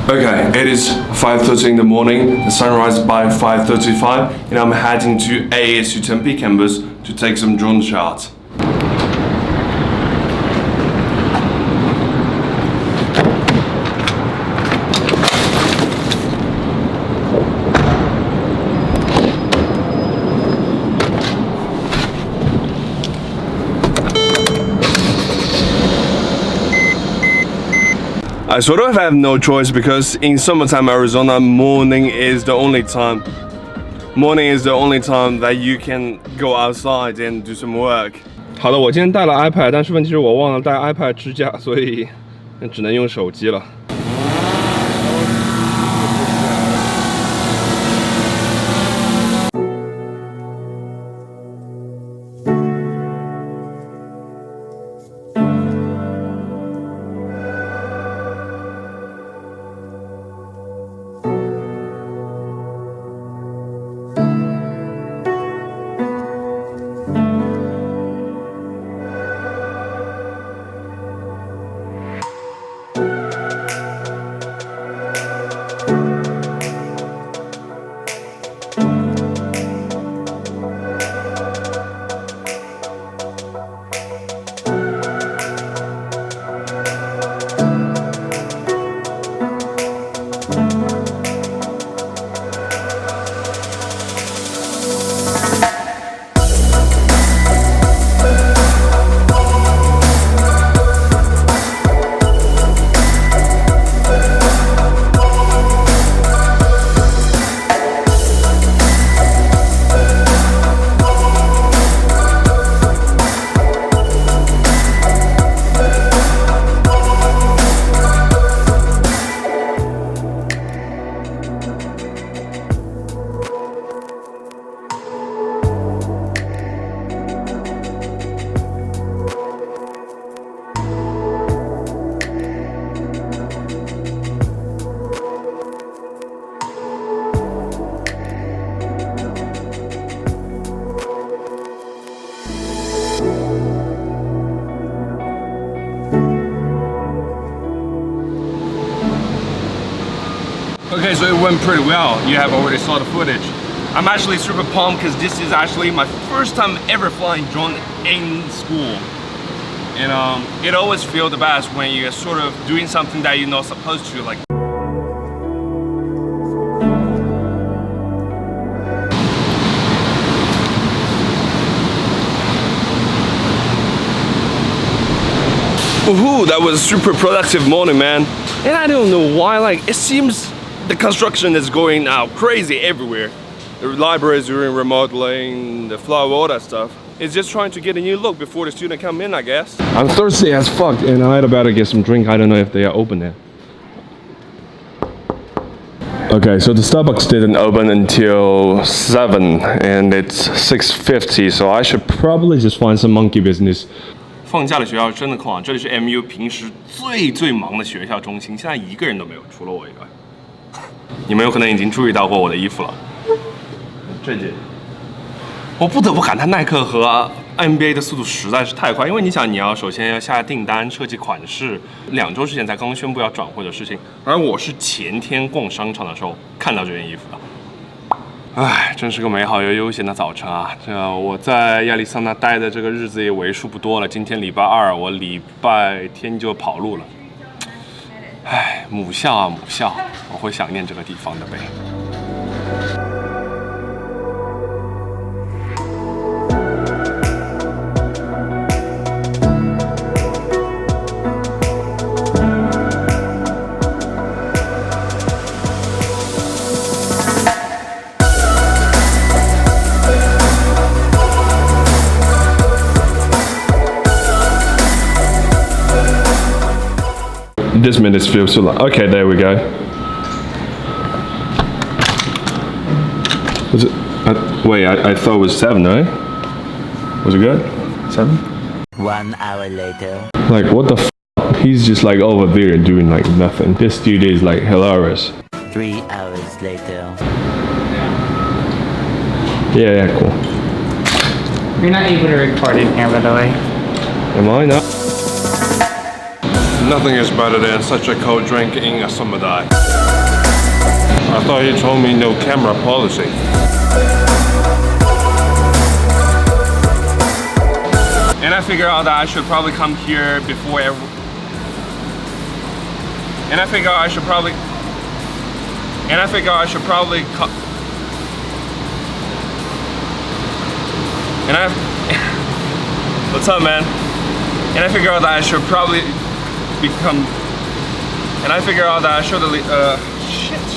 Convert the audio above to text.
Okay, it is 5:30 in the morning. The sun rises by 5:35, and I'm heading to ASU Tempe campus to take some drone shots. I sort of have no choice because in summertime Arizona, morning is the only time that you can go outside and do some work. 好的，我今天带了 iPad， 但是问题是我忘了带 iPad 支架，所以只能用手机了。Okay, so it went pretty well. You have already saw the footage. I'm actually super pumped because this is actually my first time ever flying drone in school. And it always feels the best when you're sort of doing something that you're not supposed to, like. Woohoo, that was a super productive morning, man. And I don't know why, like, it seems the construction is going now crazy everywhere. The library is doing remodeling, the flower, all that stuff. It's just trying to get a new look before the student come in, I guess. I'm thirsty as fuck, and I had about to get some drink. I don't know if they are open there. Okay, so the Starbucks didn't open until 7, and it's 6:50, so I should probably just find some monkey business. 放假的学校真的空啊！这里是 MU 平时最忙的学校中心，现在一个人都没有，除了我以外。你们有可能已经注意到过我的衣服了，这件，我不得不感叹耐克和 NBA 的速度实在是太快，因为你想，你要首先要下订单、设计款式，2周之前才刚宣布要转会的事情，而我是前天逛商场的时候看到这件衣服的。唉，真是个美好又悠闲的早晨啊！我在亚利桑那待的这个日子也为数不多了。今天礼拜2，我礼拜天就跑路了。唉，母校啊母校，我会想念这个地方的呗。This minute feels so long. Okay, there we go. Was it? Wait, I thought it was 7, right? Was it good? 7? 1 hour later. Like, what the f? He's just like over there doing like nothing. This dude is like hilarious. 3 hours later. Yeah, cool. You're not able to record in here, by the way. Am I not? Nothing is better than such a cold drink in a summer day. I thought he told me no camera policy. And I figured out that I should probably come here before And I figured I should probably What's up, man? And I figured out that I should probably shit.